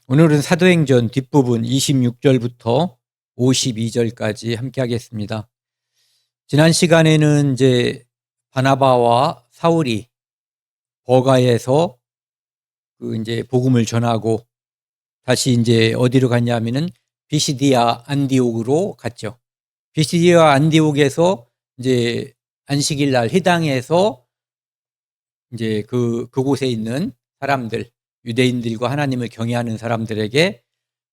오늘은 사도행전 뒷부분 26절부터 52절까지 함께 하겠습니다. 지난 시간에는 이제 바나바와 사울이 버가에서 이제 복음을 전하고 다시 이제 어디로 갔냐면은 비시디아 안디옥으로 갔죠. 비시디아 안디옥에서 이제 안식일 날 회당에서 이제 그곳에 있는 사람들, 유대인들과 하나님을 경외하는 사람들에게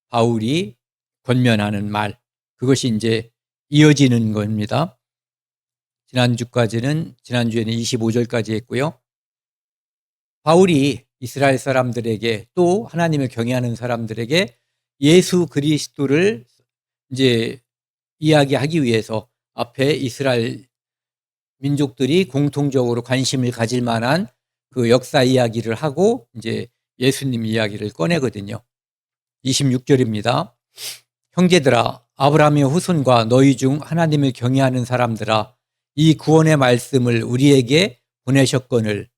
바울이 권면하는 말, 그것이 이제 이어지는 겁니다. 지난주에는 25절까지 했고요. 바울이 이스라엘 사람들에게 또 하나님을 경외하는 사람들에게 예수 그리스도를 이제 이야기하기 위해서 앞에 이스라엘 민족들이 공통적으로 관심을 가질 만한 그 역사 이야기를 하고 이제 예수님 이야기를 꺼내거든요. 26절입니다. 형제들아, 아브라함의 후손과 너희 중 하나님을 경외하는 사람들아, 이 구원의 말씀을 우리에게 보내셨거늘.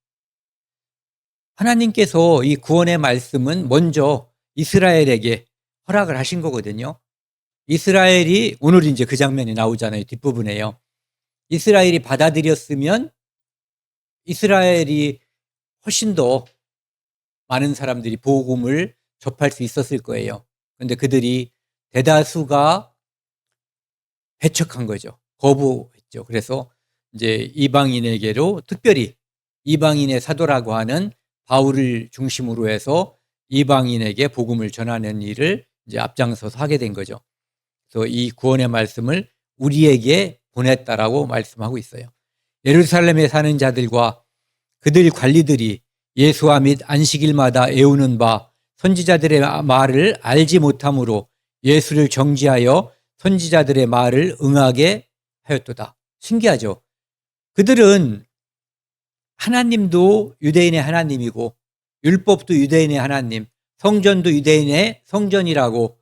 하나님께서 이 구원의 말씀은 먼저 이스라엘에게 허락을 하신 거거든요. 이스라엘이, 오늘 이제 그 장면이 나오잖아요. 뒷부분에요. 이스라엘이 받아들였으면 이스라엘이 훨씬 더 많은 사람들이 복음을 접할 수 있었을 거예요. 그런데 그들이 대다수가 배척한 거죠. 거부했죠. 그래서 이제 이방인에게로 특별히 이방인의 사도라고 하는 바울을 중심으로 해서 이방인에게 복음을 전하는 일을 이제 앞장서서 하게 된 거죠. 그래서 이 구원의 말씀을 우리에게 보냈다라고 말씀하고 있어요. 예루살렘에 사는 자들과 그들 관리들이 예수와 및 안식일마다 애우는 바 선지자들의 말을 알지 못함으로 예수를 정죄하여 선지자들의 말을 응하게 하였도다. 신기하죠? 그들은 하나님도 유대인의 하나님이고 율법도 유대인의 하나님, 성전도 유대인의 성전이라고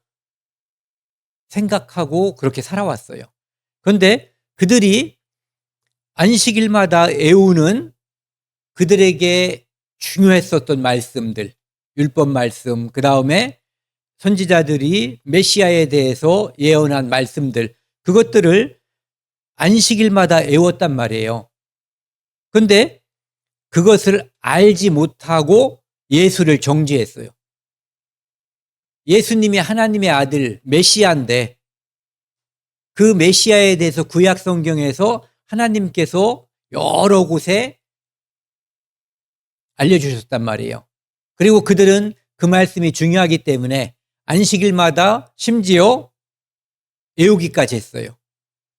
생각하고 그렇게 살아왔어요. 그런데 그들이 안식일마다 애우는 그들에게 중요했었던 말씀들, 율법 말씀, 그 다음에 선지자들이 메시아에 대해서 예언한 말씀들, 그것들을 안식일마다 애웠단 말이에요. 그런데 그것을 알지 못하고 예수를 정죄했어요. 예수님이 하나님의 아들 메시아인데 그 메시아에 대해서 구약 성경에서 하나님께서 여러 곳에 알려주셨단 말이에요. 그리고 그들은 그 말씀이 중요하기 때문에 안식일마다 심지어 애우기까지 했어요.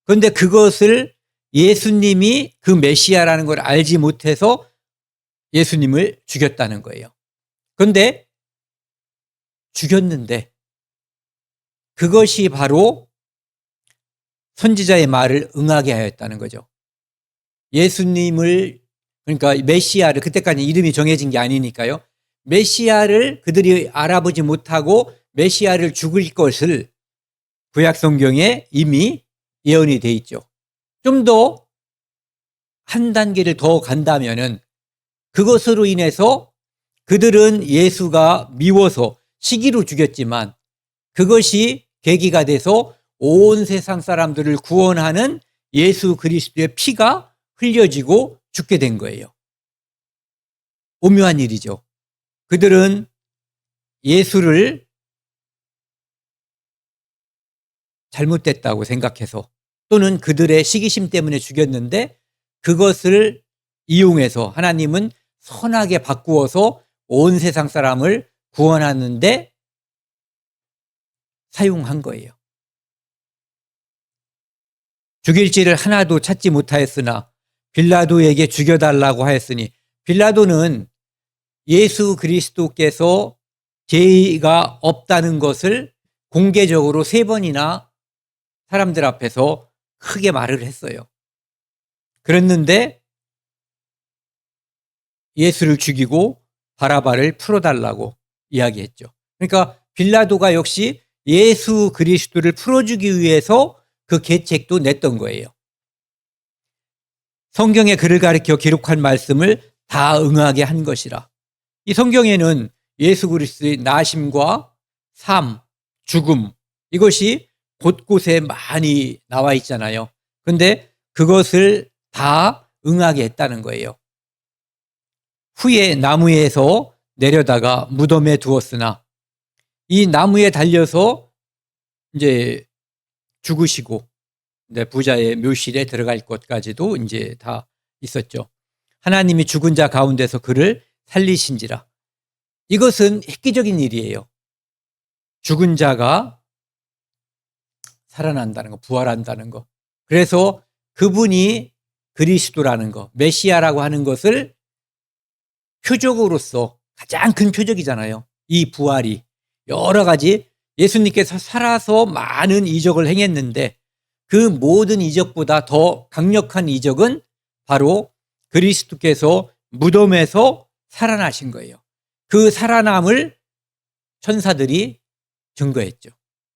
그런데 그것을 예수님이 그 메시아라는 걸 알지 못해서 예수님을 죽였다는 거예요. 그런데 죽였는데 그것이 바로 선지자의 말을 응하게 하였다는 거죠. 예수님을, 그러니까 메시아를, 그때까지 이름이 정해진 게 아니니까요. 메시아를 그들이 알아보지 못하고 메시아를 죽일 것을 구약 성경에 이미 예언이 돼 있죠. 좀 더 한 단계를 더 간다면은 그것으로 인해서 그들은 예수가 미워서 시기로 죽였지만 그것이 계기가 돼서 온 세상 사람들을 구원하는 예수 그리스도의 피가 흘려지고 죽게 된 거예요. 오묘한 일이죠. 그들은 예수를 잘못됐다고 생각해서 또는 그들의 시기심 때문에 죽였는데 그것을 이용해서 하나님은 선하게 바꾸어서 온 세상 사람을 구원하는데 사용한 거예요. 죽일지를 하나도 찾지 못하였으나 빌라도에게 죽여달라고 하였으니, 빌라도는 예수 그리스도께서 죄가 없다는 것을 공개적으로 3번이나 사람들 앞에서 크게 말을 했어요. 그랬는데 예수를 죽이고 바라바를 풀어달라고 이야기했죠. 그러니까 빌라도가 역시 예수 그리스도를 풀어주기 위해서 그 계책도 냈던 거예요. 성경에 그를 가리켜 기록한 말씀을 다 응하게 한 것이라. 이 성경에는 예수 그리스도의 나심과 삶, 죽음, 이것이 곳곳에 많이 나와 있잖아요. 근데 그것을 다 응하게 했다는 거예요. 후에 나무에서 내려다가 무덤에 두었으나 이 나무에 달려서 이제 죽으시고 이제 부자의 묘실에 들어갈 것까지도 이제 다 있었죠. 하나님이 죽은 자 가운데서 그를 살리신지라. 이것은 획기적인 일이에요. 죽은 자가 살아난다는 거, 부활한다는 거. 그래서 그분이 그리스도라는 거, 메시아라고 하는 것을 표적으로서 가장 큰 표적이잖아요. 이 부활이 여러 가지 예수님께서 살아서 많은 이적을 행했는데 그 모든 이적보다 더 강력한 이적은 바로 그리스도께서 무덤에서 살아나신 거예요. 그 살아남을 천사들이 증거했죠.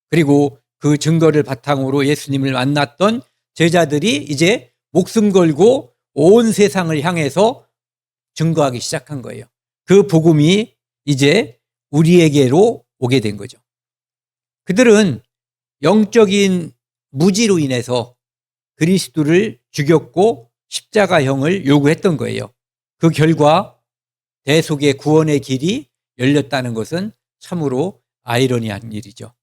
그리고 그 증거를 바탕으로 예수님을 만났던 제자들이 이제 목숨 걸고 온 세상을 향해서 증거하기 시작한 거예요. 그 복음이 이제 우리에게로 오게 된 거죠. 그들은 영적인 무지로 인해서 그리스도를 죽였고 십자가형을 요구했던 거예요. 그 결과 대속의 구원의 길이 열렸다는 것은 참으로 아이러니한 일이죠.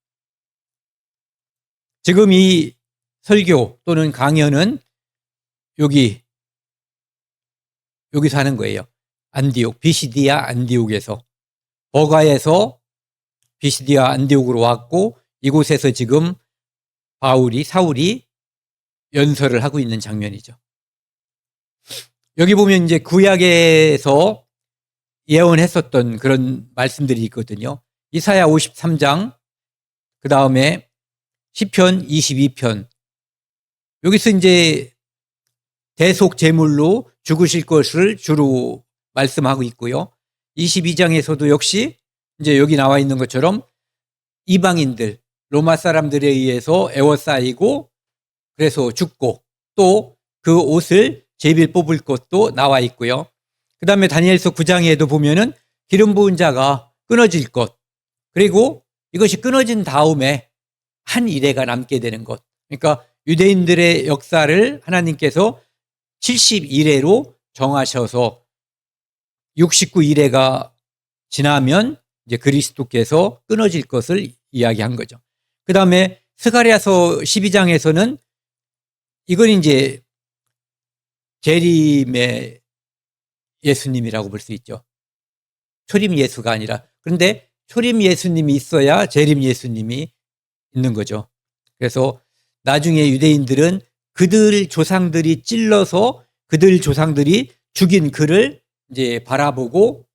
지금 이 설교 또는 강연은 여기서 하는 거예요. 안디옥, 비시디아 안디옥에서. 버가에서 비시디아 안디옥으로 왔고 이곳에서 지금 사울이 연설을 하고 있는 장면이죠. 여기 보면 이제 구약에서 예언했었던 그런 말씀들이 있거든요. 이사야 53장, 그 다음에 시편 22편. 여기서 이제 대속 제물로 죽으실 것을 주로 말씀하고 있고요. 22장에서도 역시 이제 여기 나와 있는 것처럼 이방인들, 로마 사람들에 의해서 애워싸이고 그래서 죽고 또 그 옷을 제비를 뽑을 것도 나와 있고요. 그 다음에 다니엘서 9장에도 보면은 기름 부은 자가 끊어질 것, 그리고 이것이 끊어진 다음에 한 이레가 남게 되는 것. 그러니까 유대인들의 역사를 하나님께서 70이레로 정하셔서 69이레가 지나면 이제 그리스도께서 끊어질 것을 이야기한 거죠. 그 다음에 스가랴서 12장에서는 이건 이제 재림의 예수님이라고 볼 수 있죠. 초림 예수가 아니라. 그런데 초림 예수님이 있어야 재림 예수님이 있는 거죠. 그래서 나중에 유대인들은 그들 조상들이 찔러서 그들 조상들이 죽인 그를 이제 바라보고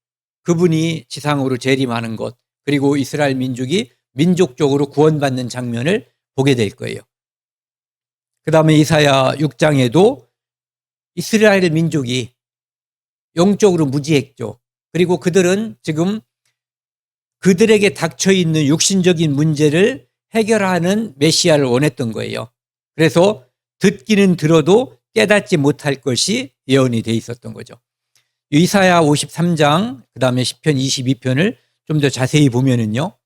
그분이 지상으로 재림하는 것, 그리고 이스라엘 민족이 민족적으로 구원받는 장면을 보게 될 거예요. 그 다음에 이사야 6장에도 이스라엘 민족이 영적으로 무지했죠. 그리고 그들은 지금 그들에게 닥쳐 있는 육신적인 문제를 해결하는 메시아를 원했던 거예요. 그래서 듣기는 들어도 깨닫지 못할 것이 예언이 돼 있었던 거죠. 이사야 53장, 그 다음에 시편 22편을 좀 더 자세히 보면은요,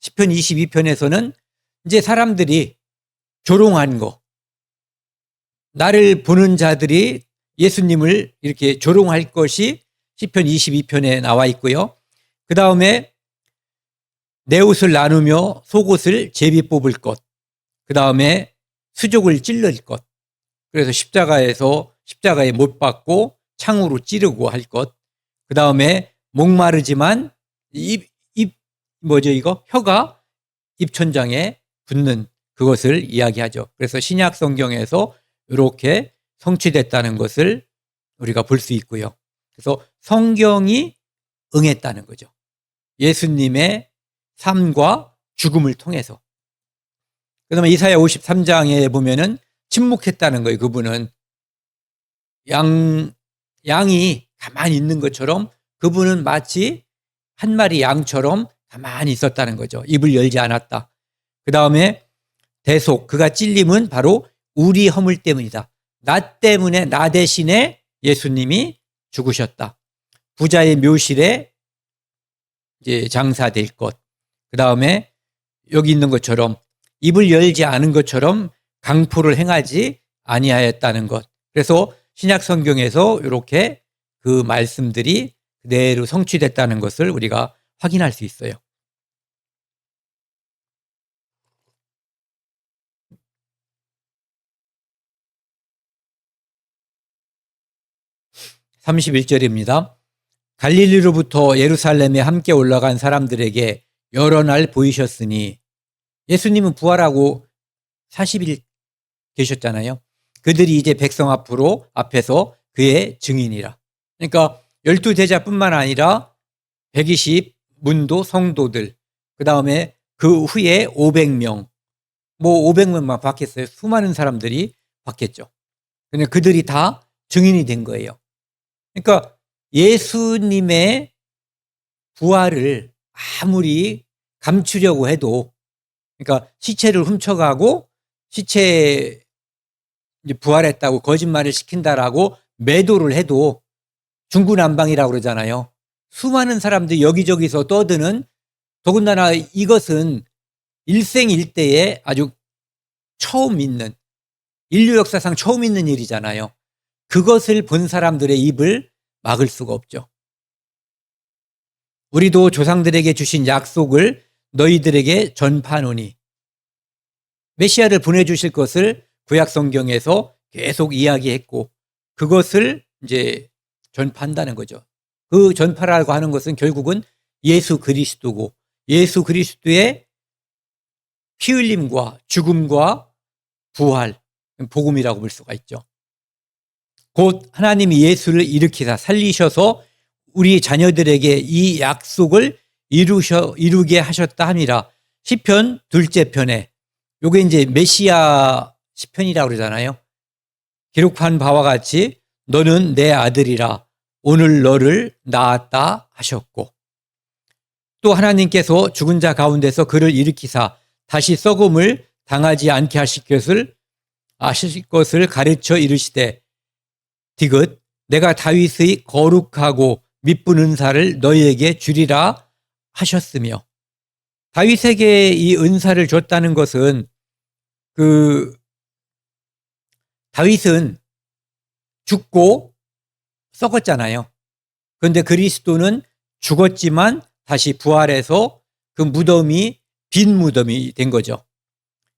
시편 22편에서는 이제 사람들이 조롱한 거, 나를 보는 자들이 예수님을 이렇게 조롱할 것이 시편 22편에 나와 있고요. 그 다음에 내 옷을 나누며 속옷을 제비 뽑을 것, 그 다음에 수족을 찔릴 것, 그래서 십자가에 못 박고 창으로 찌르고 할 것, 그 다음에 목마르지만 혀가 입천장에 붙는 그것을 이야기하죠. 그래서 신약 성경에서 이렇게 성취됐다는 것을 우리가 볼 수 있고요. 그래서 성경이 응했다는 거죠. 예수님의 삶과 죽음을 통해서. 그 다음에 이사야 53장에 보면은 침묵했다는 거예요. 그분은 양이 가만히 있는 것처럼 그분은 마치 한 마리 양처럼 가만히 있었다는 거죠. 입을 열지 않았다. 그 다음에 대속, 그가 찔림은 바로 우리 허물 때문이다. 나 때문에, 나 대신에 예수님이 죽으셨다. 부자의 묘실에 이제 장사될 것. 그 다음에 여기 있는 것처럼 입을 열지 않은 것처럼 강포를 행하지 아니하였다는 것. 그래서 신약 성경에서 이렇게 그 말씀들이 그대로 성취됐다는 것을 우리가 확인할 수 있어요. 31절입니다. 갈릴리로부터 예루살렘에 함께 올라간 사람들에게 여러 날 보이셨으니, 예수님은 부활하고 40일 계셨잖아요. 그들이 이제 백성 앞에서 그의 증인이라. 그러니까 12제자뿐만 아니라 120 문도 성도들, 그 다음에 그 후에 500명, 500명만 받겠어요. 수많은 사람들이 받겠죠. 근데 그들이 다 증인이 된 거예요. 그러니까 예수님의 부활을 아무리 감추려고 해도, 그러니까 시체를 훔쳐가고 시체 부활했다고 거짓말을 시킨다라고 매도를 해도 중구난방이라고 그러잖아요. 수많은 사람들이 여기저기서 떠드는, 더군다나 이것은 일생일대에 아주 처음 있는, 인류 역사상 처음 있는 일이잖아요. 그것을 본 사람들의 입을 막을 수가 없죠. 우리도 조상들에게 주신 약속을 너희들에게 전파하노니, 메시아를 보내주실 것을 구약 성경에서 계속 이야기했고, 그것을 이제 전파한다는 거죠. 그 전파라고 하는 것은 결국은 예수 그리스도고, 예수 그리스도의 피 흘림과 죽음과 부활, 복음이라고 볼 수가 있죠. 곧 하나님이 예수를 일으키사 살리셔서 우리 자녀들에게 이 약속을 이루게 하셨다 함이라. 시편 2째 편에, 요게 이제 메시아 시편이라고 그러잖아요. 기록한 바와 같이 너는 내 아들이라 오늘 너를 낳았다 하셨고, 또 하나님께서 죽은 자 가운데서 그를 일으키사 다시 썩음을 당하지 않게 하실 것을 가르쳐 이르시되, 디귿 내가 다윗의 거룩하고 미쁜 은사를 너희에게 주리라 하셨으며, 다윗에게 이 은사를 줬다는 것은, 다윗은 죽고 썩었잖아요. 그런데 그리스도는 죽었지만 다시 부활해서 그 무덤이 빈 무덤이 된 거죠.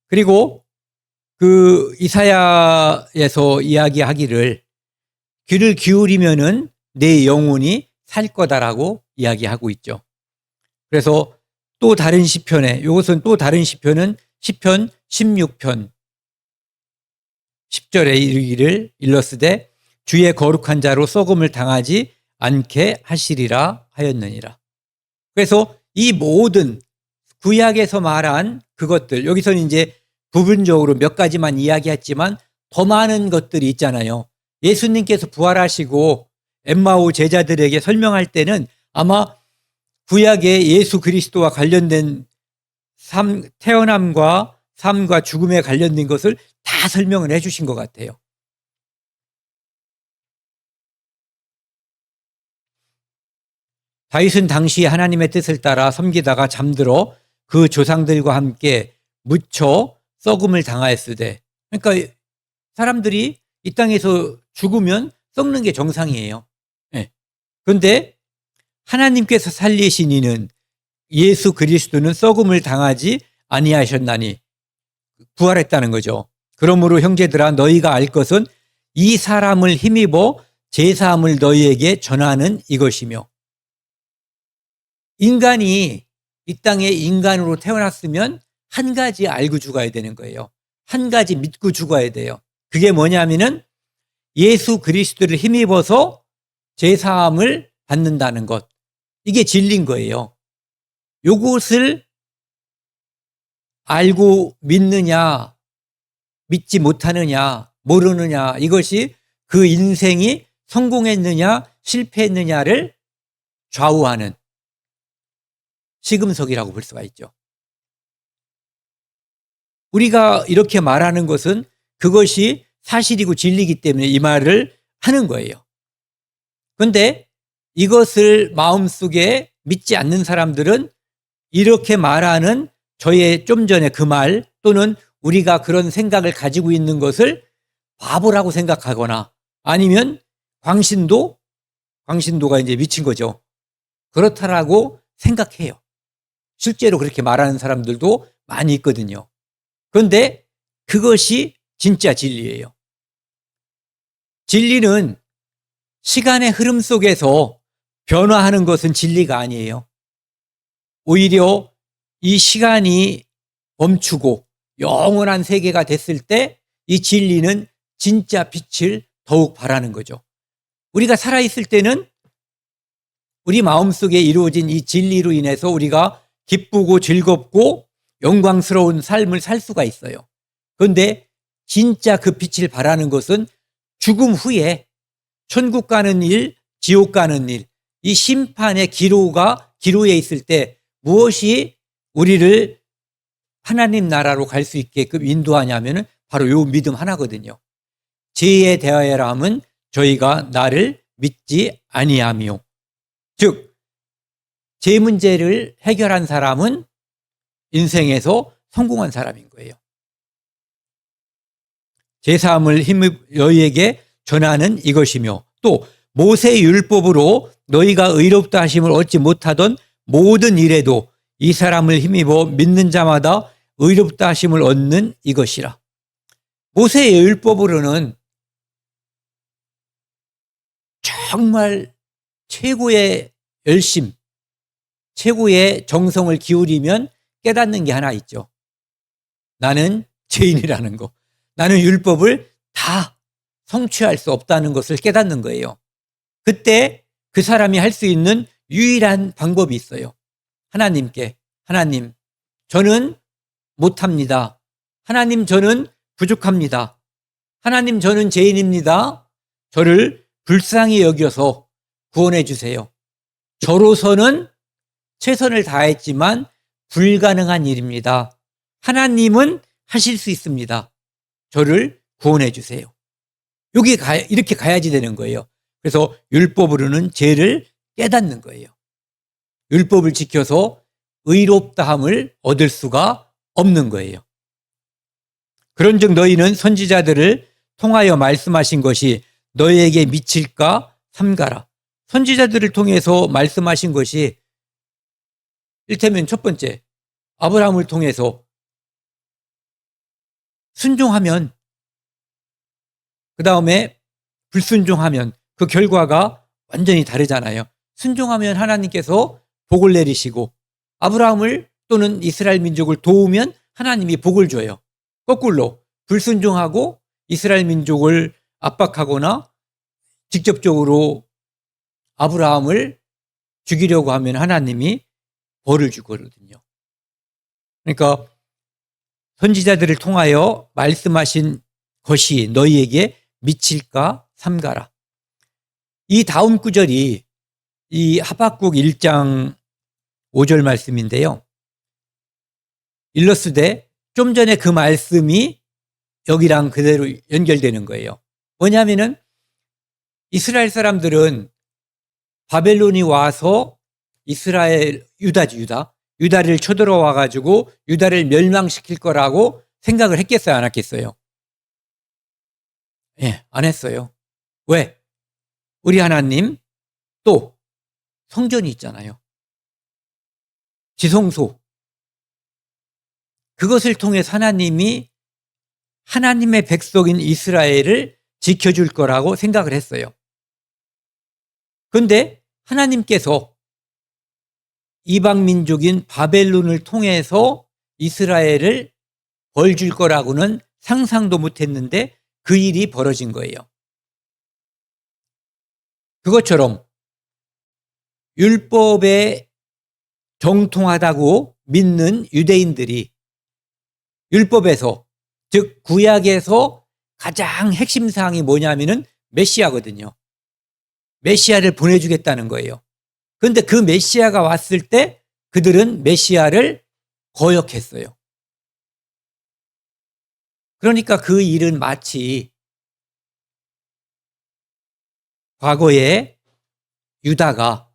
그리고 그 이사야에서 이야기하기를 귀를 기울이면은 내 영혼이 살 거다라고 이야기하고 있죠. 그래서 또 다른 시편에, 이것은 또 다른 시편은 시편 16편 10절에 이르기를 일렀으되 주의 거룩한 자로 썩음을 당하지 않게 하시리라 하였느니라. 그래서 이 모든 구약에서 말한 그것들, 여기서는 이제 부분적으로 몇 가지만 이야기했지만 더 많은 것들이 있잖아요. 예수님께서 부활하시고 엠마오 제자들에게 설명할 때는 아마 구약의 예수 그리스도와 관련된 태어남과 삶과 죽음에 관련된 것을 다 설명을 해 주신 것 같아요. 다윗은 당시 하나님의 뜻을 따라 섬기다가 잠들어 그 조상들과 함께 묻혀 썩음을 당하였으되, 그러니까 사람들이 이 땅에서 죽으면 썩는 게 정상이에요. 네. 그런데 하나님께서 살리신 이는 예수 그리스도는 썩음을 당하지 아니하셨나니 부활했다는 거죠. 그러므로 형제들아 너희가 알 것은 이 사람을 힘입어 제사함을 너희에게 전하는 이것이며, 인간이 이 땅에 인간으로 태어났으면 한 가지 알고 죽어야 되는 거예요. 한 가지 믿고 죽어야 돼요. 그게 뭐냐면은 예수 그리스도를 힘입어서 제사함을 받는다는 것. 이게 진리인 거예요. 요것을 알고 믿느냐, 믿지 못하느냐, 모르느냐, 이것이 그 인생이 성공했느냐, 실패했느냐를 좌우하는 시금석이라고 볼 수가 있죠. 우리가 이렇게 말하는 것은 그것이 사실이고 진리이기 때문에 이 말을 하는 거예요. 그런데 이것을 마음속에 믿지 않는 사람들은 이렇게 말하는 저의 좀 전에 그 말 또는 우리가 그런 생각을 가지고 있는 것을 바보라고 생각하거나 아니면 광신도가 이제 미친 거죠. 그렇다라고 생각해요. 실제로 그렇게 말하는 사람들도 많이 있거든요. 그런데 그것이 진짜 진리예요. 진리는 시간의 흐름 속에서 변화하는 것은 진리가 아니에요. 오히려 이 시간이 멈추고 영원한 세계가 됐을 때 이 진리는 진짜 빛을 더욱 발하는 거죠. 우리가 살아있을 때는 우리 마음속에 이루어진 이 진리로 인해서 우리가 기쁘고 즐겁고 영광스러운 삶을 살 수가 있어요. 그런데 진짜 그 빛을 발하는 것은 죽음 후에 천국 가는 일, 지옥 가는 일, 이 심판의 기로에 있을 때 무엇이 우리를 하나님 나라로 갈 수 있게끔 인도하냐면은 바로 요 믿음 하나거든요. 죄에 대하여라 함은 저희가 나를 믿지 아니하며, 즉 죄 문제를 해결한 사람은 인생에서 성공한 사람인 거예요. 제사함을 힘입 너희에게 전하는 이것이며, 또 모세의 율법으로 너희가 의롭다 하심을 얻지 못하던 모든 일에도 이 사람을 힘입어 믿는 자마다 의롭다 하심을 얻는 이것이라. 모세의 율법으로는 정말 최고의 열심, 최고의 정성을 기울이면 깨닫는 게 하나 있죠. 나는 죄인이라는 거. 나는 율법을 다 성취할 수 없다는 것을 깨닫는 거예요. 그때 그 사람이 할 수 있는 유일한 방법이 있어요. 하나님께, 하나님, 저는 못합니다. 하나님, 저는 부족합니다. 하나님, 저는 죄인입니다. 저를 불쌍히 여겨서 구원해 주세요. 저로서는 최선을 다했지만 불가능한 일입니다. 하나님은 하실 수 있습니다. 저를 구원해 주세요. 이렇게 가야지 되는 거예요. 그래서 율법으로는 죄를 깨닫는 거예요. 율법을 지켜서 의롭다함을 얻을 수가 없는 거예요. 그런즉 너희는 선지자들을 통하여 말씀하신 것이 너희에게 미칠까 삼가라. 선지자들을 통해서 말씀하신 것이 일테면 첫 번째, 아브라함을 통해서 순종하면, 그 다음에 불순종하면 그 결과가 완전히 다르잖아요. 순종하면 하나님께서 복을 내리시고, 아브라함을 또는 이스라엘 민족을 도우면 하나님이 복을 줘요. 거꾸로 불순종하고 이스라엘 민족을 압박하거나 직접적으로 아브라함을 죽이려고 하면 하나님이 벌을 주거든요. 그러니까 선지자들을 통하여 말씀하신 것이 너희에게 미칠까 삼가라. 이 다음 구절이 이 하박국 1장 5절 말씀인데요. 일러스되 좀 전에 그 말씀이 여기랑 그대로 연결되는 거예요. 뭐냐면은 이스라엘 사람들은 바벨론이 와서 유다를 쳐들어와 가지고 유다를 멸망시킬 거라고 생각을 했겠어요, 안 했겠어요? 예, 안 했어요. 왜? 우리 하나님 또 성전이 있잖아요. 지성소. 그것을 통해서 하나님이 하나님의 백성인 이스라엘을 지켜줄 거라고 생각을 했어요. 그런데 하나님께서 이방 민족인 바벨론을 통해서 이스라엘을 벌 줄 거라고는 상상도 못했는데 그 일이 벌어진 거예요. 그것처럼 율법에 정통하다고 믿는 유대인들이 율법에서, 즉 구약에서 가장 핵심 사항이 뭐냐면은 메시아거든요. 메시아를 보내주겠다는 거예요. 그런데 그 메시아가 왔을 때 그들은 메시아를 거역했어요. 그러니까 그 일은 마치 과거에 유다가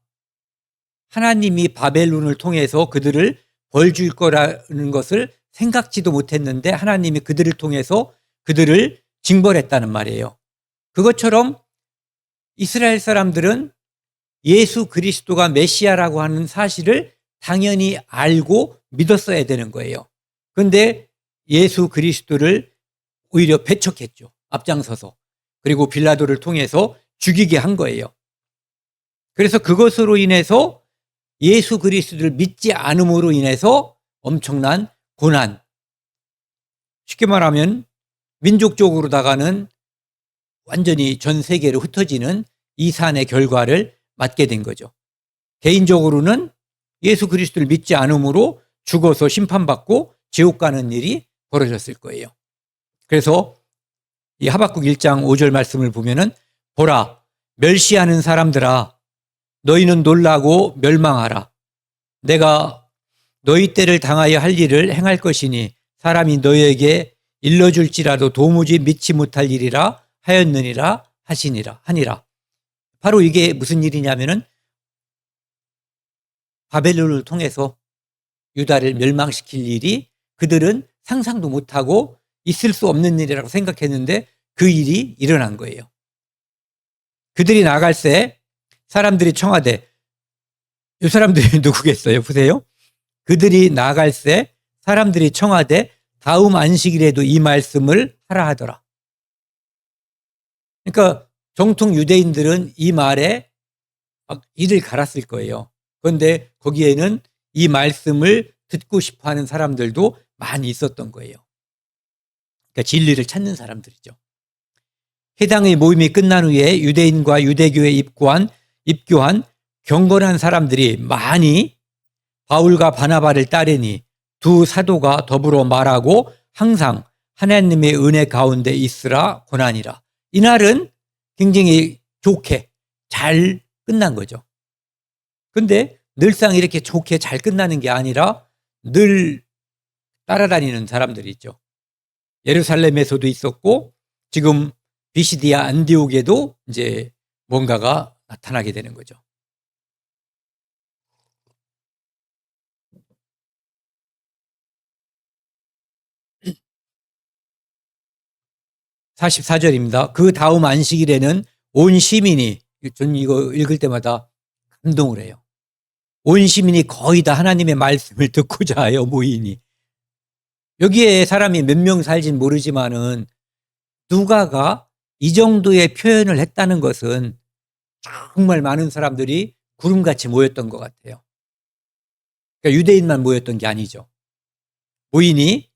하나님이 바벨론을 통해서 그들을 벌 줄 거라는 것을 생각지도 못했는데 하나님이 그들을 통해서 그들을 징벌했다는 말이에요. 그것처럼 이스라엘 사람들은 예수 그리스도가 메시아라고 하는 사실을 당연히 알고 믿었어야 되는 거예요. 그런데 예수 그리스도를 오히려 배척했죠. 앞장서서. 그리고 빌라도를 통해서 죽이게 한 거예요. 그래서 그것으로 인해서 예수 그리스도를 믿지 않음으로 인해서 엄청난 고난, 쉽게 말하면 민족적으로다가는 완전히 전 세계로 흩어지는 이 산의 결과를 맞게 된 거죠. 개인적으로는 예수 그리스도를 믿지 않음으로 죽어서 심판받고 지옥 가는 일이 벌어졌을 거예요. 그래서 이 하박국 1장 5절 말씀을 보면은 보라, 멸시하는 사람들아, 너희는 놀라고 멸망하라. 내가 너희 때를 당하여 할 일을 행할 것이니 사람이 너희에게 일러줄지라도 도무지 믿지 못할 일이라 하였느니라 하니라. 바로 이게 무슨 일이냐면은 바벨론을 통해서 유다를 멸망시킬 일이 그들은 상상도 못하고 있을 수 없는 일이라고 생각했는데 그 일이 일어난 거예요. 그들이 나갈새 사람들이 청하되, 이 사람들이 누구겠어요? 보세요. 그들이 나갈새 사람들이 청하되 다음 안식일에도 이 말씀을 하라 하더라. 그러니까 정통 유대인들은 이 말에 막 이를 갈았을 거예요. 그런데 거기에는 이 말씀을 듣고 싶어 하는 사람들도 많이 있었던 거예요. 그러니까 진리를 찾는 사람들이죠. 회당의 모임이 끝난 후에 유대인과 유대교에 입교한 경건한 사람들이 많이 바울과 바나바를 따르니 두 사도가 더불어 말하고 항상 하나님의 은혜 가운데 있으라 고난이라. 이날은 굉장히 좋게 잘 끝난 거죠. 근데 늘상 이렇게 좋게 잘 끝나는 게 아니라 늘 따라다니는 사람들이 있죠. 예루살렘에서도 있었고 지금 비시디아 안디옥에도 이제 뭔가가 나타나게 되는 거죠. 44절입니다. 그 다음 안식일에는 온 시민이, 전 이거 읽을 때마다 감동을 해요. 온 시민이 거의 다 하나님의 말씀을 듣고자 하여 모이니. 여기에 사람이 몇 명 살진 모르지만은 누가가 이 정도의 표현을 했다는 것은 정말 많은 사람들이 구름같이 모였던 것 같아요. 그러니까 유대인만 모였던 게 아니죠. 모이니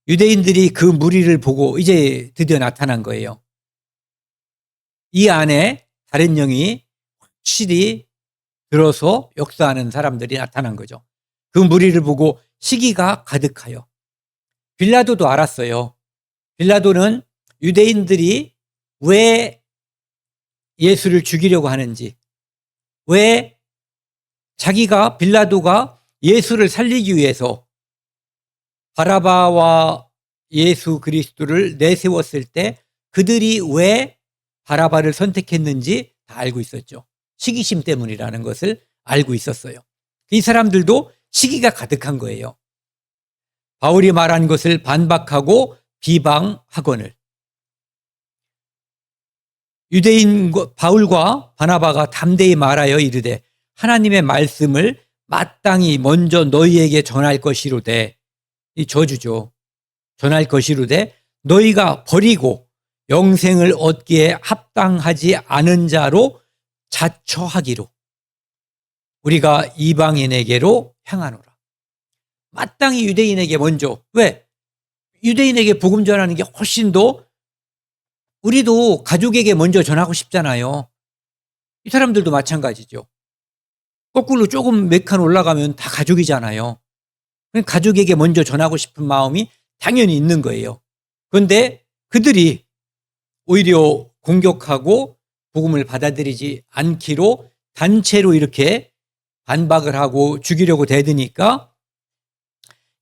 유대인들이 그 무리를 보고 이제 드디어 나타난 거예요. 이 안에 다른 영이 확실히 들어서 역사하는 사람들이 나타난 거죠. 그 무리를 보고 시기가 가득하여. 빌라도도 알았어요. 빌라도는 유대인들이 왜 예수를 죽이려고 하는지, 왜 자기가 빌라도가 예수를 살리기 위해서 바라바와 예수 그리스도를 내세웠을 때 그들이 왜 바라바를 선택했는지 다 알고 있었죠. 시기심 때문이라는 것을 알고 있었어요. 이 사람들도 시기가 가득한 거예요. 바울이 말한 것을 반박하고 비방하거늘. 유대인 바울과 바나바가 담대히 말하여 이르되 하나님의 말씀을 마땅히 먼저 너희에게 전할 것이로되, 이 저주죠. 전할 것이로되 너희가 버리고 영생을 얻기에 합당하지 않은 자로 자처하기로 우리가 이방인에게로 향하노라. 마땅히 유대인에게 먼저. 왜? 유대인에게 복음 전하는 게 훨씬 더, 우리도 가족에게 먼저 전하고 싶잖아요. 이 사람들도 마찬가지죠. 거꾸로 조금 몇 칸 올라가면 다 가족이잖아요. 가족에게 먼저 전하고 싶은 마음이 당연히 있는 거예요. 그런데 그들이 오히려 공격하고 복음을 받아들이지 않기로 단체로 이렇게 반박을 하고 죽이려고 대드니까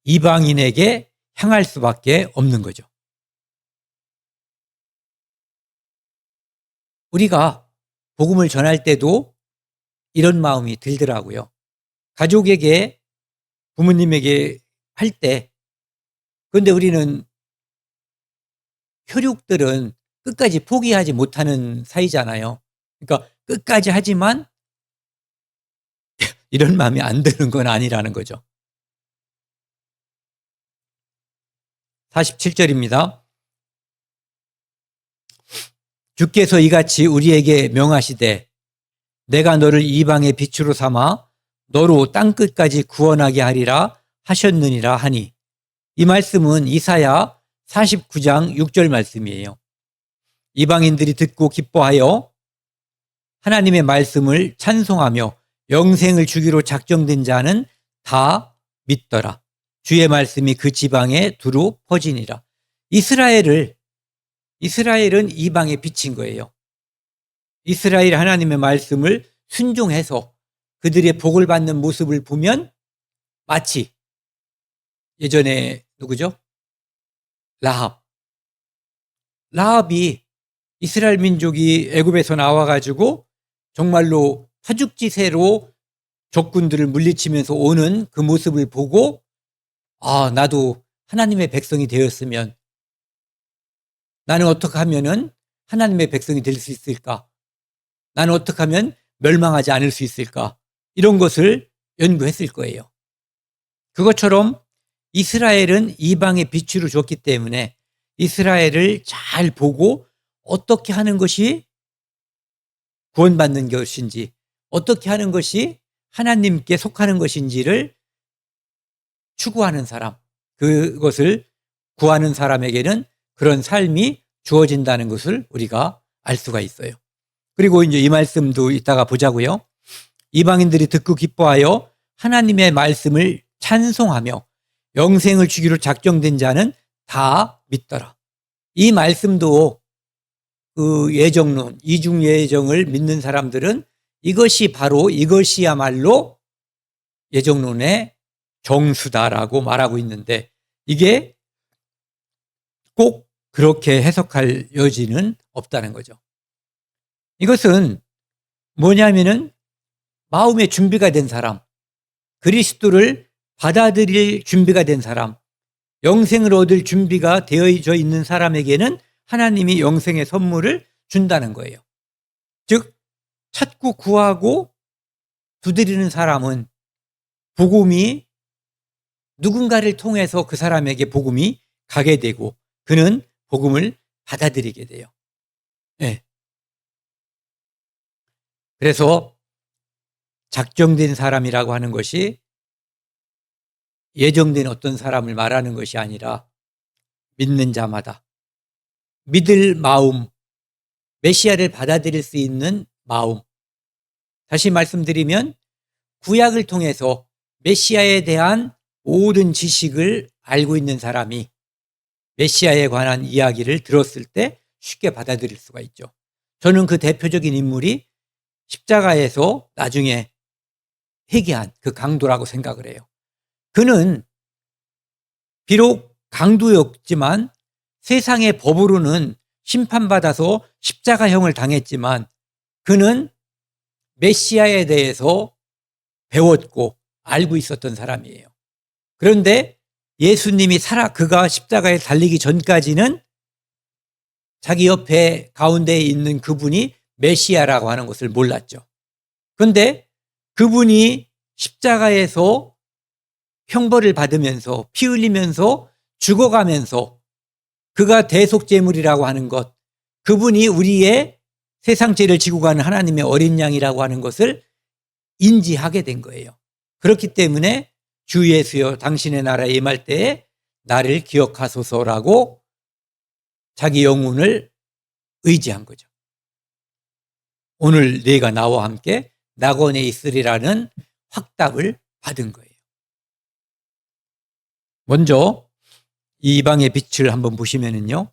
이방인에게 향할 수밖에 없는 거죠. 우리가 복음을 전할 때도 이런 마음이 들더라고요. 가족에게 부모님에게 할 때, 그런데 우리는 혈육들은 끝까지 포기하지 못하는 사이잖아요. 그러니까 끝까지 하지만 이런 마음이 안 드는 건 아니라는 거죠. 47절입니다. 주께서 이같이 우리에게 명하시되 내가 너를 이방의 빛으로 삼아 너로 땅끝까지 구원하게 하리라 하셨느니라 하니, 이 말씀은 이사야 49장 6절 말씀이에요. 이방인들이 듣고 기뻐하여 하나님의 말씀을 찬송하며 영생을 주기로 작정된 자는 다 믿더라. 주의 말씀이 그 지방에 두루 퍼지니라. 이스라엘은 이방의 빛인 거예요. 이스라엘 하나님의 말씀을 순종해서 그들의 복을 받는 모습을 보면 마치 예전에 누구죠? 라합이 이스라엘 민족이 애굽에서 나와가지고 정말로 사죽지세로 적군들을 물리치면서 오는 그 모습을 보고, 아, 나도 하나님의 백성이 되었으면 나는 어떻게 하면은 하나님의 백성이 될 수 있을까? 나는 어떻게 하면 멸망하지 않을 수 있을까? 이런 것을 연구했을 거예요. 그것처럼 이스라엘은 이방의 빛으로 줬기 때문에 이스라엘을 잘 보고 어떻게 하는 것이 구원받는 것인지, 어떻게 하는 것이 하나님께 속하는 것인지를 추구하는 사람, 그것을 구하는 사람에게는 그런 삶이 주어진다는 것을 우리가 알 수가 있어요. 그리고 이제 이 말씀도 이따가 보자고요. 이방인들이 듣고 기뻐하여 하나님의 말씀을 찬송하며 영생을 주기로 작정된 자는 다 믿더라. 이 말씀도 그 예정론, 이중 예정을 믿는 사람들은 이것이야말로 예정론의 정수다라고 말하고 있는데, 이게 꼭 그렇게 해석할 여지는 없다는 거죠. 이것은 뭐냐면은 마음의 준비가 된 사람, 그리스도를 받아들일 준비가 된 사람, 영생을 얻을 준비가 되어져 있는 사람에게는 하나님이 영생의 선물을 준다는 거예요. 즉 찾고 구하고 두드리는 사람은 복음이 누군가를 통해서 그 사람에게 복음이 가게 되고 그는 복음을 받아들이게 돼요. 네. 그래서 작정된 사람이라고 하는 것이 예정된 어떤 사람을 말하는 것이 아니라 믿는 자마다 믿을 마음, 메시아를 받아들일 수 있는 마음. 다시 말씀드리면 구약을 통해서 메시아에 대한 모든 지식을 알고 있는 사람이 메시아에 관한 이야기를 들었을 때 쉽게 받아들일 수가 있죠. 저는 그 대표적인 인물이 십자가에서 나중에 회개한 그 강도라고 생각을 해요. 그는 비록 강도였지만 세상의 법으로는 심판받아서 십자가형을 당했지만 그는 메시아에 대해서 배웠고 알고 있었던 사람이에요. 그런데 예수님이 그가 십자가에 달리기 전까지는 자기 옆에 가운데에 있는 그분이 메시아라고 하는 것을 몰랐죠. 그런데 그분이 십자가에서 형벌을 받으면서 피 흘리면서 죽어가면서 그가 대속제물이라고 하는 것, 그분이 우리의 세상 죄를 지고 가는 하나님의 어린 양이라고 하는 것을 인지하게 된 거예요. 그렇기 때문에 주 예수여 당신의 나라에 임할 때에 나를 기억하소서라고 자기 영혼을 의지한 거죠. 오늘 네가 나와 함께 낙원에 있으리라는 확답을 받은 거예요. 먼저 이 이방의 빛을 한번 보시면은요,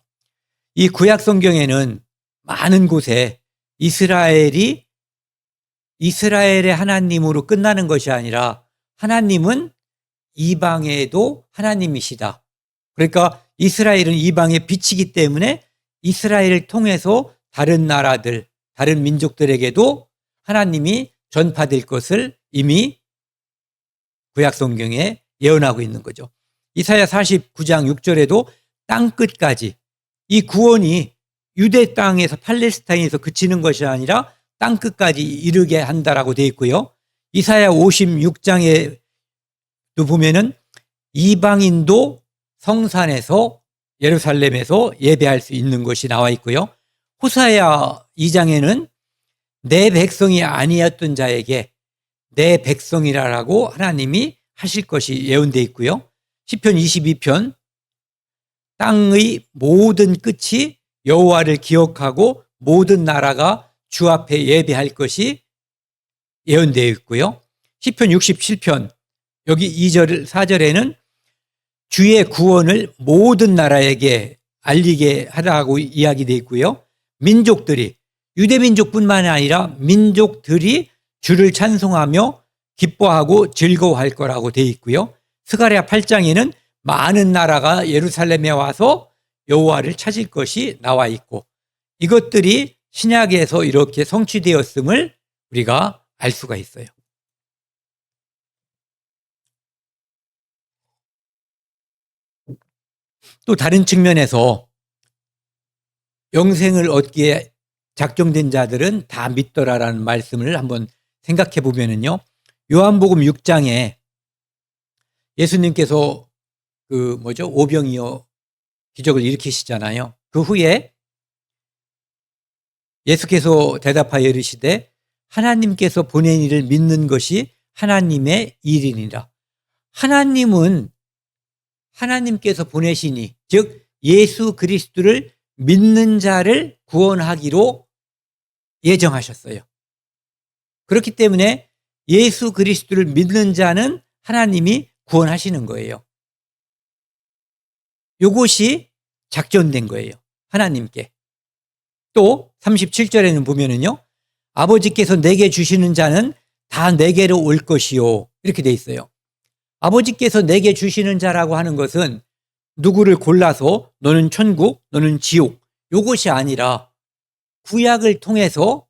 이 구약 성경에는 많은 곳에 이스라엘의 하나님으로 끝나는 것이 아니라 하나님은 이방에도 하나님이시다. 그러니까 이스라엘은 이방의 빛이기 때문에 이스라엘을 통해서 다른 나라들, 다른 민족들에게도 하나님이 전파될 것을 이미 구약 성경에 예언하고 있는 거죠. 이사야 49장 6절에도 땅 끝까지, 이 구원이 유대 땅에서 팔레스타인에서 그치는 것이 아니라 땅 끝까지 이르게 한다라고 되어 있고요. 이사야 56장에도 보면은 이방인도 성산에서 예루살렘에서 예배할 수 있는 것이 나와 있고요. 호사야 2장에는 내 백성이 아니었던 자에게 내 백성이라고 하나님이 하실 것이 예언되어 있고요. 시편 22편 땅의 모든 끝이 여호와를 기억하고 모든 나라가 주 앞에 예배할 것이 예언되어 있고요. 시편 67편 여기 2절 4절에는 주의 구원을 모든 나라에게 알리게 하라고 이야기되어 있고요. 민족들이, 유대민족뿐만 아니라 민족들이 주를 찬송하며 기뻐하고 즐거워할 거라고 되어 있고요. 스가랴 8장에는 많은 나라가 예루살렘에 와서 여호와를 찾을 것이 나와 있고, 이것들이 신약에서 이렇게 성취되었음을 우리가 알 수가 있어요. 또 다른 측면에서 영생을 얻기에 작정된 자들은 다 믿더라라는 말씀을 한번 생각해 보면은요. 요한복음 6장에 예수님께서 오병이어 기적을 일으키시잖아요. 그 후에 예수께서 대답하여 이르시되 하나님께서 보낸 이를 믿는 것이 하나님의 일이니라. 하나님은 하나님께서 보내시니, 즉 예수 그리스도를 믿는 자를 구원하기로 예정하셨어요. 그렇기 때문에 예수 그리스도를 믿는 자는 하나님이 구원하시는 거예요. 이것이 작전된 거예요. 하나님께. 또 37절에는 보면은요. 아버지께서 내게 주시는 자는 다 내게로 올 것이요. 이렇게 돼 있어요. 아버지께서 내게 주시는 자라고 하는 것은 누구를 골라서 너는 천국, 너는 지옥, 이것이 아니라 구약을 통해서,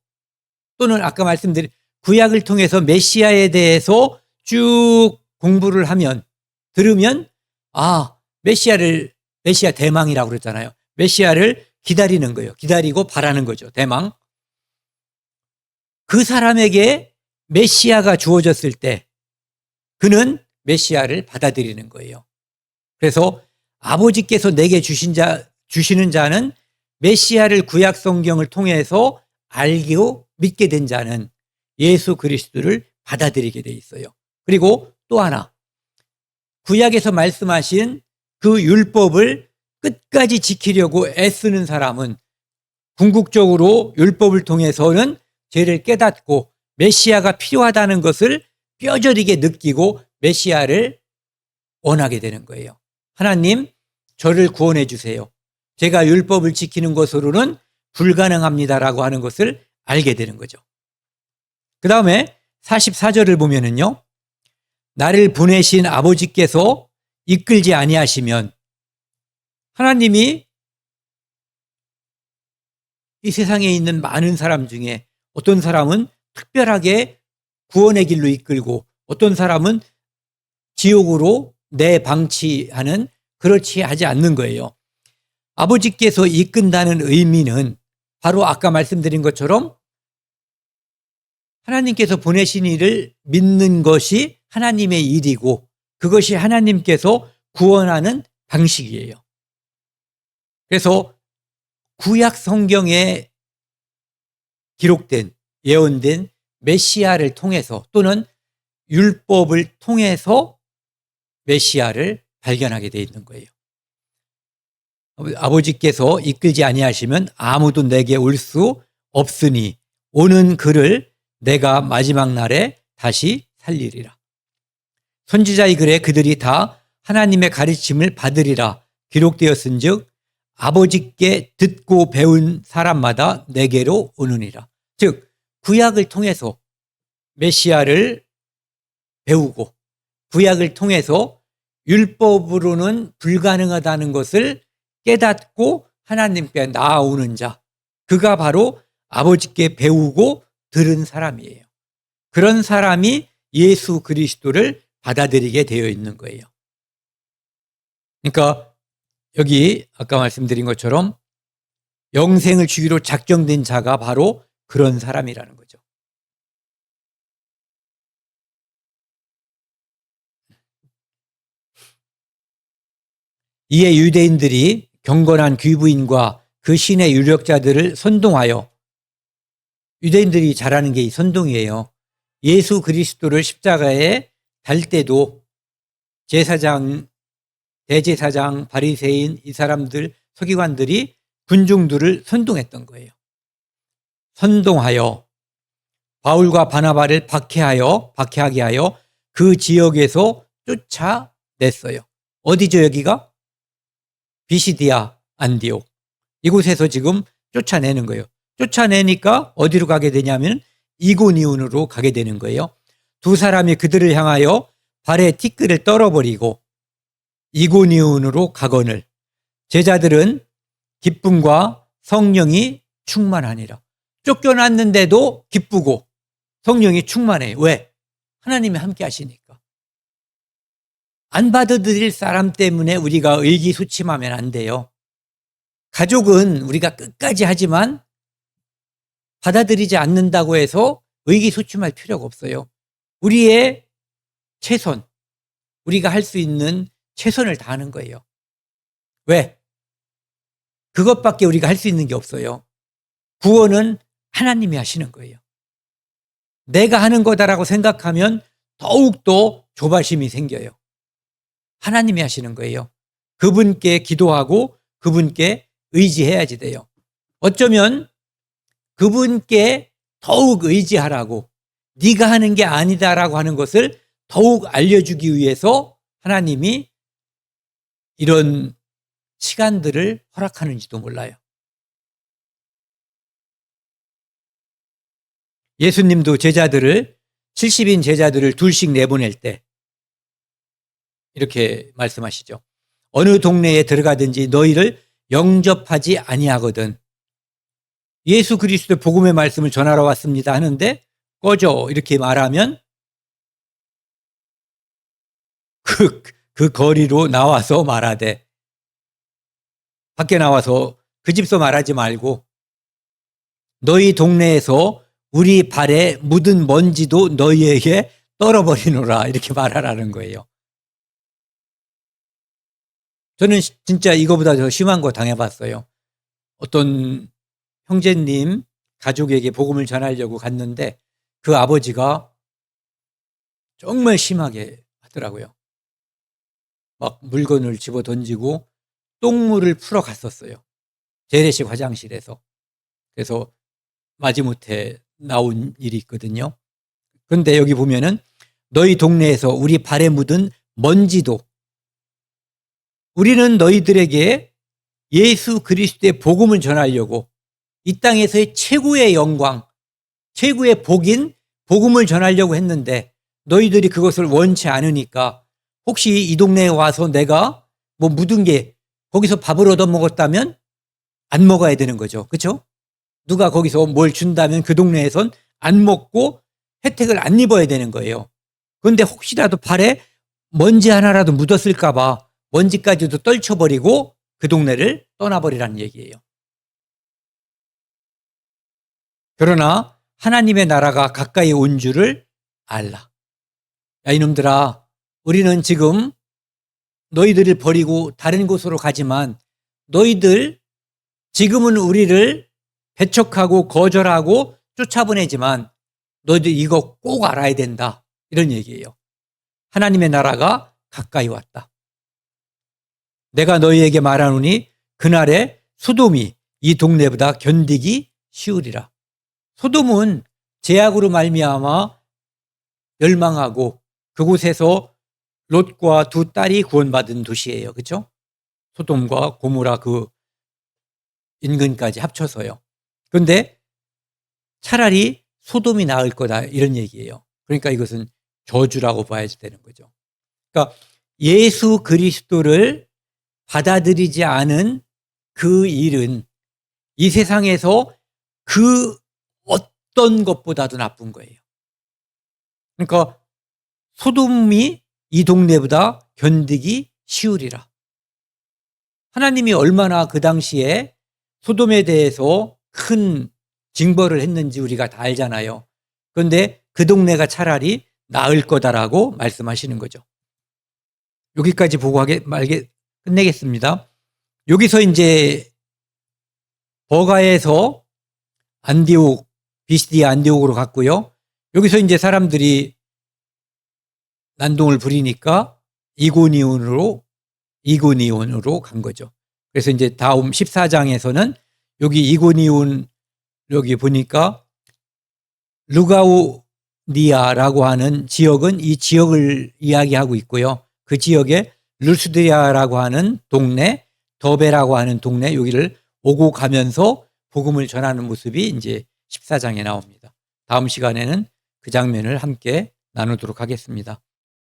또는 아까 말씀드린 구약을 통해서 메시아에 대해서 쭉 공부를 하면, 들으면 메시아 대망이라고 그랬잖아요. 메시아를 기다리는 거예요. 기다리고 바라는 거죠. 대망. 그 사람에게 메시아가 주어졌을 때 그는 메시아를 받아들이는 거예요. 그래서 아버지께서 내게 주시는 자는 메시아를 구약 성경을 통해서 알고 믿게 된 자는 예수 그리스도를 받아들이게 돼 있어요. 그리고 또 하나, 구약에서 말씀하신 그 율법을 끝까지 지키려고 애쓰는 사람은 궁극적으로 율법을 통해서는 죄를 깨닫고 메시아가 필요하다는 것을 뼈저리게 느끼고 메시아를 원하게 되는 거예요. 하나님, 저를 구원해 주세요. 제가 율법을 지키는 것으로는 불가능합니다라고 하는 것을 알게 되는 거죠. 그 다음에 44절을 보면은요. 나를 보내신 아버지께서 이끌지 아니하시면, 하나님이 이 세상에 있는 많은 사람 중에 어떤 사람은 특별하게 구원의 길로 이끌고 어떤 사람은 지옥으로 내방치하는, 그렇지 하지 않는 거예요. 아버지께서 이끈다는 의미는 바로 아까 말씀드린 것처럼 하나님께서 보내신 일을 믿는 것이 하나님의 일이고 그것이 하나님께서 구원하는 방식이에요. 그래서 구약 성경에 기록된, 예언된 메시아를 통해서 또는 율법을 통해서 메시아를 발견하게 되어 있는 거예요. 아버지께서 이끌지 아니하시면 아무도 내게 올 수 없으니 오는 그를 내가 마지막 날에 다시 살리리라. 선지자의 글에 그들이 다 하나님의 가르침을 받으리라 기록되었은즉 아버지께 듣고 배운 사람마다 내게로 오느니라. 즉 구약을 통해서 메시아를 배우고 구약을 통해서 율법으로는 불가능하다는 것을 깨닫고 하나님께 나아오는 자, 그가 바로 아버지께 배우고 들은 사람이에요. 그런 사람이 예수 그리스도를 받아들이게 되어 있는 거예요. 그러니까 여기 아까 말씀드린 것처럼 영생을 주기로 작정된 자가 바로 그런 사람이라는 거죠. 이에 유대인들이 경건한 귀부인과 그 신의 유력자들을 선동하여, 유대인들이 잘하는 게 이 선동이에요. 예수 그리스도를 십자가에 달 때도 제사장, 대제사장, 바리새인 이 사람들, 서기관들이 군중들을 선동했던 거예요. 선동하여 바울과 바나바를 박해하게 하여 그 지역에서 쫓아냈어요. 어디죠 여기가? 비시디아, 안디옥. 이곳에서 지금 쫓아내는 거예요. 쫓아내니까 어디로 가게 되냐면 이고니온으로 가게 되는 거예요. 두 사람이 그들을 향하여 발에 티끌을 떨어버리고 이고니온으로 가거늘 제자들은 기쁨과 성령이 충만하니라. 쫓겨났는데도 기쁘고 성령이 충만해요. 왜? 하나님이 함께 하시니까. 안 받아들일 사람 때문에 우리가 의기소침하면 안 돼요. 가족은 우리가 끝까지 하지만 받아들이지 않는다고 해서 의기소침할 필요가 없어요. 우리의 최선, 우리가 할 수 있는 최선을 다하는 거예요. 왜? 그것밖에 우리가 할 수 있는 게 없어요. 구원은 하나님이 하시는 거예요. 내가 하는 거다라고 생각하면 더욱더 조바심이 생겨요. 하나님이 하시는 거예요. 그분께 기도하고 그분께 의지해야지 돼요. 어쩌면 그분께 더욱 의지하라고, 네가 하는 게 아니다라고 하는 것을 더욱 알려주기 위해서 하나님이 이런 시간들을 허락하는지도 몰라요. 예수님도 제자들을 70인 제자들을 둘씩 내보낼 때 이렇게 말씀하시죠. 어느 동네에 들어가든지 너희를 영접하지 아니하거든. 예수 그리스도 복음의 말씀을 전하러 왔습니다 하는데 꺼져 이렇게 말하면 그 거리로 나와서 말하되, 밖에 나와서 그 집서 말하지 말고 너희 동네에서 우리 발에 묻은 먼지도 너희에게 떨어버리노라 이렇게 말하라는 거예요. 저는 진짜 이거보다 더 심한 거 당해봤어요. 어떤 형제님 가족에게 복음을 전하려고 갔는데 그 아버지가 정말 심하게 하더라고요. 막 물건을 집어 던지고 똥물을 풀어 갔었어요. 재래식 화장실에서. 그래서 마지못해 나온 일이 있거든요. 그런데 여기 보면은 너희 동네에서 우리 발에 묻은 먼지도, 우리는 너희들에게 예수 그리스도의 복음을 전하려고 이 땅에서의 최고의 영광, 최고의 복인 복음을 전하려고 했는데 너희들이 그것을 원치 않으니까 혹시 이 동네에 와서 내가 뭐 묻은 게 거기서 밥을 얻어먹었다면 안 먹어야 되는 거죠. 그렇죠? 누가 거기서 뭘 준다면 그 동네에선 안 먹고 혜택을 안 입어야 되는 거예요. 그런데 혹시라도 발에 먼지 하나라도 묻었을까 봐 먼지까지도 떨쳐버리고 그 동네를 떠나버리라는 얘기예요. 그러나 하나님의 나라가 가까이 온 줄을 알라. 야 이놈들아, 우리는 지금 너희들을 버리고 다른 곳으로 가지만 너희들 지금은 우리를 배척하고 거절하고 쫓아보내지만 너희들 이거 꼭 알아야 된다. 이런 얘기예요. 하나님의 나라가 가까이 왔다. 내가 너희에게 말하노니 그날에 소돔이 이 동네보다 견디기 쉬우리라. 소돔은 죄악으로 말미암아 멸망하고 그곳에서 롯과 두 딸이 구원받은 도시예요. 그렇죠? 소돔과 고모라 그 인근까지 합쳐서요. 그런데 차라리 소돔이 나을 거다 이런 얘기예요. 그러니까 이것은 저주라고 봐야 되는 거죠. 그러니까 예수 그리스도를 받아들이지 않은 그 일은 이 세상에서 그 어떤 것보다도 나쁜 거예요. 그러니까 소돔이 이 동네보다 견디기 쉬우리라. 하나님이 얼마나 그 당시에 소돔에 대해서 큰 징벌을 했는지 우리가 다 알잖아요. 그런데 그 동네가 차라리 나을 거다라고 말씀하시는 거죠. 여기까지 보고 끝내겠습니다. 여기서 이제 버가에서 안디옥, 비시디아 안디옥으로 갔고요. 여기서 이제 사람들이 난동을 부리니까 이고니온으로 간 거죠. 그래서 이제 다음 14장에서는 여기 이고니온 여기 보니까 루가우니아라고 하는 지역은 이 지역을 이야기하고 있고요. 그 지역에 루스드리아라고 하는 동네, 더베라고 하는 동네 여기를 오고 가면서 복음을 전하는 모습이 이제 14장에 나옵니다. 다음 시간에는 그 장면을 함께 나누도록 하겠습니다.